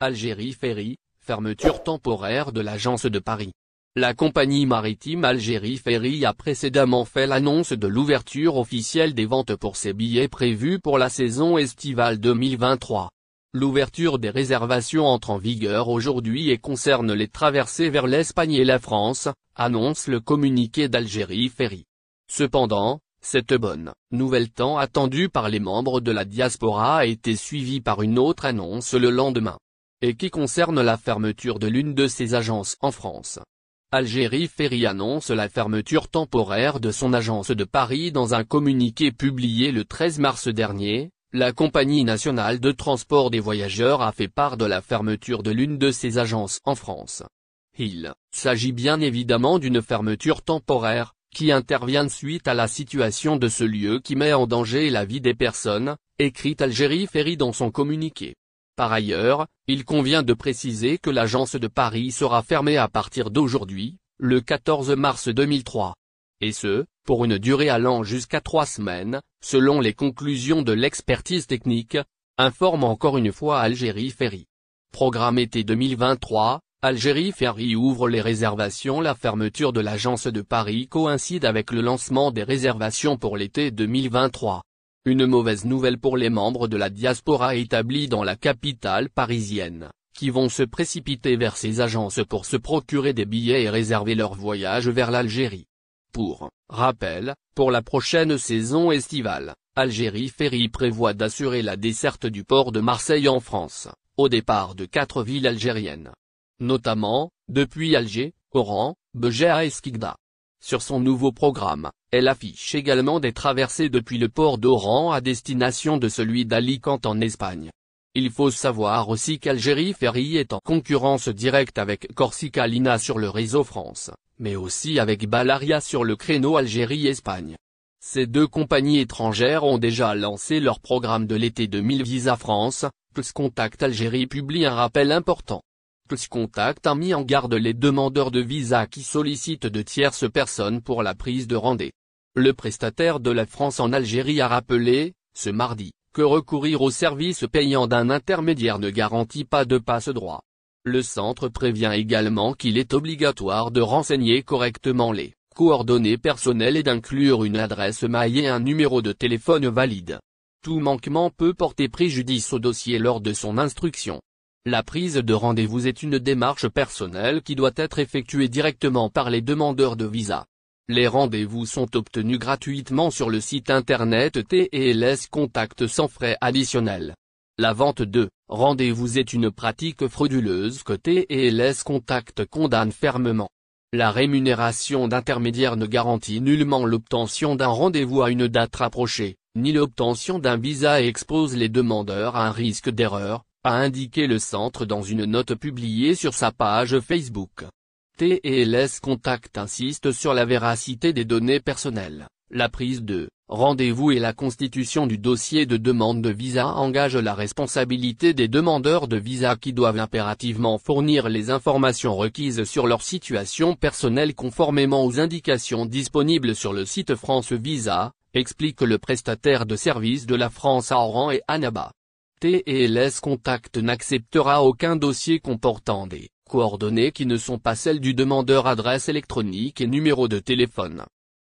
Algérie Ferry, fermeture temporaire de l'agence de Paris. La compagnie maritime Algérie Ferry a précédemment fait l'annonce de l'ouverture officielle des ventes pour ses billets prévus pour la saison estivale 2023. L'ouverture des réservations entre en vigueur aujourd'hui et concerne les traversées vers l'Espagne et la France, annonce le communiqué d'Algérie Ferry. Cependant, cette bonne nouvelle tant attendue par les membres de la diaspora a été suivie par une autre annonce le lendemain, et qui concerne la fermeture de l'une de ses agences en France. Algérie Ferry annonce la fermeture temporaire de son agence de Paris dans un communiqué publié le 13 mars dernier. La compagnie nationale de transport des voyageurs a fait part de la fermeture de l'une de ses agences en France. Il s'agit bien évidemment d'une fermeture temporaire, qui intervient suite à la situation de ce lieu qui met en danger la vie des personnes, écrit Algérie Ferry dans son communiqué. Par ailleurs, il convient de préciser que l'agence de Paris sera fermée à partir d'aujourd'hui, le 14 mars 2003. Et ce, pour une durée allant jusqu'à 3 semaines, selon les conclusions de l'expertise technique, informe encore une fois Algérie Ferry. Programme été 2023, Algérie Ferry ouvre les réservations. La fermeture de l'agence de Paris coïncide avec le lancement des réservations pour l'été 2023. Une mauvaise nouvelle pour les membres de la diaspora établis dans la capitale parisienne, qui vont se précipiter vers ces agences pour se procurer des billets et réserver leur voyage vers l'Algérie. Pour rappel, pour la prochaine saison estivale, Algérie Ferry prévoit d'assurer la desserte du port de Marseille en France, au départ de 4 villes algériennes. Notamment, depuis Alger, Oran, Béja et Skikda. Sur son nouveau programme, elle affiche également des traversées depuis le port d'Oran à destination de celui d'Alicante en Espagne. Il faut savoir aussi qu'Algérie Ferry est en concurrence directe avec Corsica Lina sur le réseau France, mais aussi avec Balaria sur le créneau Algérie-Espagne. Ces deux compagnies étrangères ont déjà lancé leur programme de l'été 2000. Visa France, PlusContact Algérie publie un rappel important. PlusContact a mis en garde les demandeurs de visa qui sollicitent de tierces personnes pour la prise de rendez. Le prestataire de la France en Algérie a rappelé, ce mardi, que recourir au service payant d'un intermédiaire ne garantit pas de passe-droit. Le centre prévient également qu'il est obligatoire de renseigner correctement les coordonnées personnelles et d'inclure une adresse mail et un numéro de téléphone valide. Tout manquement peut porter préjudice au dossier lors de son instruction. La prise de rendez-vous est une démarche personnelle qui doit être effectuée directement par les demandeurs de visa. Les rendez-vous sont obtenus gratuitement sur le site internet TELS Contact sans frais additionnels. La vente de rendez-vous est une pratique frauduleuse que TELS Contact condamne fermement. La rémunération d'intermédiaires ne garantit nullement l'obtention d'un rendez-vous à une date rapprochée, ni l'obtention d'un visa et expose les demandeurs à un risque d'erreur, a indiqué le centre dans une note publiée sur sa page Facebook. TELS Contact insiste sur la véracité des données personnelles. La prise de rendez-vous et la constitution du dossier de demande de visa engagent la responsabilité des demandeurs de visa qui doivent impérativement fournir les informations requises sur leur situation personnelle conformément aux indications disponibles sur le site France Visa, explique le prestataire de services de la France à Oran et Annaba. TELS Contact n'acceptera aucun dossier comportant des coordonnées qui ne sont pas celles du demandeur, adresse électronique et numéro de téléphone.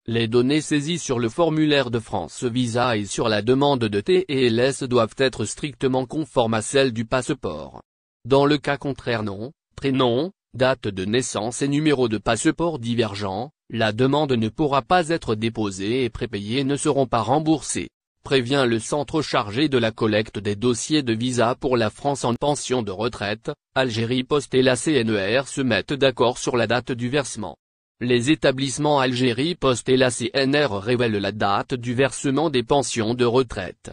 Les données saisies sur le formulaire de France Visa et sur la demande de TELS doivent être strictement conformes à celles du passeport. Dans le cas contraire, nom, prénom, date de naissance et numéro de passeport divergents, la demande ne pourra pas être déposée et prépayés ne seront pas remboursés, prévient le centre chargé de la collecte des dossiers de visa pour la France en pension de retraite. Algérie Post et la CNER se mettent d'accord sur la date du versement. Les établissements Algérie Post et la CNR révèlent la date du versement des pensions de retraite.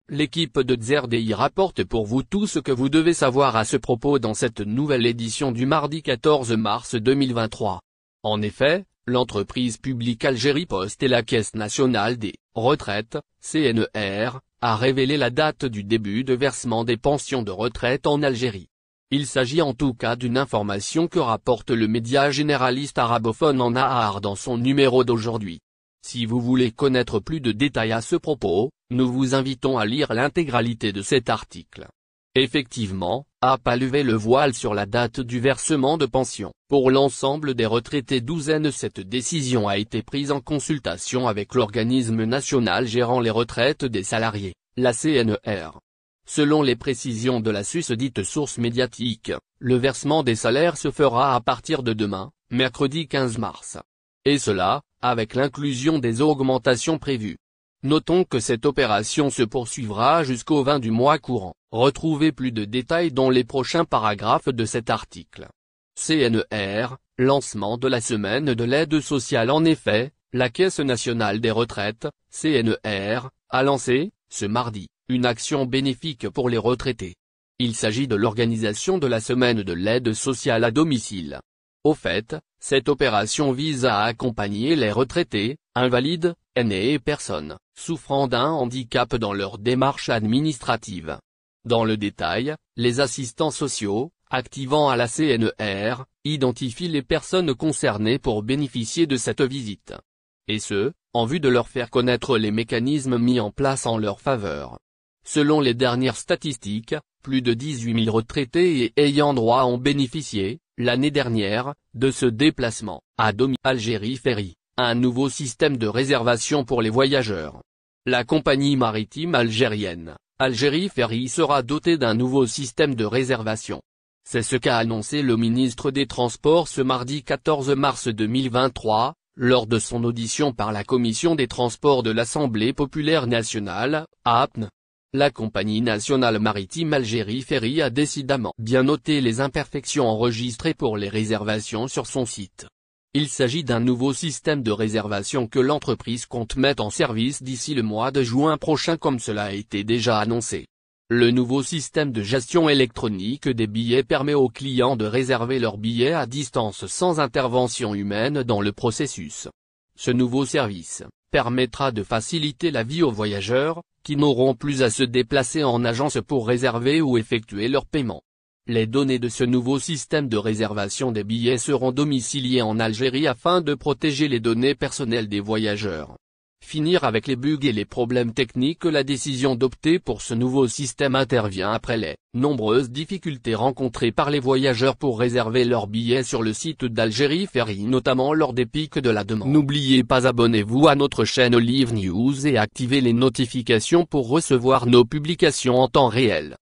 L'équipe de ZRDI rapporte pour vous tout ce que vous devez savoir à ce propos dans cette nouvelle édition du mardi 14 mars 2023. En effet, l'entreprise publique Algérie Post et la Caisse nationale des retraites, CNER, a révélé la date du début de versement des pensions de retraite en Algérie. Il s'agit en tout cas d'une information que rapporte le média généraliste arabophone en Nahar dans son numéro d'aujourd'hui. Si vous voulez connaître plus de détails à ce propos, nous vous invitons à lire l'intégralité de cet article. Effectivement, a pas levé le voile sur la date du versement de pension. Pour l'ensemble des retraités douzaine, cette décision a été prise en consultation avec l'organisme national gérant les retraites des salariés, la CNR. Selon les précisions de la susdite source médiatique, le versement des salaires se fera à partir de demain, mercredi 15 mars. Et cela, avec l'inclusion des augmentations prévues. Notons que cette opération se poursuivra jusqu'au 20 du mois courant. Retrouvez plus de détails dans les prochains paragraphes de cet article. CNR, lancement de la semaine de l'aide sociale. En effet, la Caisse nationale des retraites, CNR, a lancé, ce mardi, une action bénéfique pour les retraités. Il s'agit de l'organisation de la semaine de l'aide sociale à domicile. Au fait, cette opération vise à accompagner les retraités, invalides, aînés et personnes souffrant d'un handicap dans leur démarche administrative. Dans le détail, les assistants sociaux, activant à la CNR, identifient les personnes concernées pour bénéficier de cette visite. Et ce, en vue de leur faire connaître les mécanismes mis en place en leur faveur. Selon les dernières statistiques, plus de 18 000 retraités et ayants droit ont bénéficié, l'année dernière, de ce déplacement à domicile. Algérie Ferry, un nouveau système de réservation pour les voyageurs. La compagnie maritime algérienne, Algérie Ferry, sera dotée d'un nouveau système de réservation. C'est ce qu'a annoncé le ministre des Transports ce mardi 14 mars 2023, lors de son audition par la Commission des Transports de l'Assemblée populaire nationale, APN. La compagnie nationale maritime Algérie Ferry a décidément bien noté les imperfections enregistrées pour les réservations sur son site. Il s'agit d'un nouveau système de réservation que l'entreprise compte mettre en service d'ici le mois de juin prochain, comme cela a été déjà annoncé. Le nouveau système de gestion électronique des billets permet aux clients de réserver leurs billets à distance sans intervention humaine dans le processus. Ce nouveau service permettra de faciliter la vie aux voyageurs, qui n'auront plus à se déplacer en agence pour réserver ou effectuer leur paiement. Les données de ce nouveau système de réservation des billets seront domiciliées en Algérie afin de protéger les données personnelles des voyageurs. Finir avec les bugs et les problèmes techniques. La décision d'opter pour ce nouveau système intervient après les nombreuses difficultés rencontrées par les voyageurs pour réserver leurs billets sur le site d'Algérie Ferry, notamment lors des pics de la demande. N'oubliez pas, abonnez-vous à notre chaîne Olive News et activez les notifications pour recevoir nos publications en temps réel.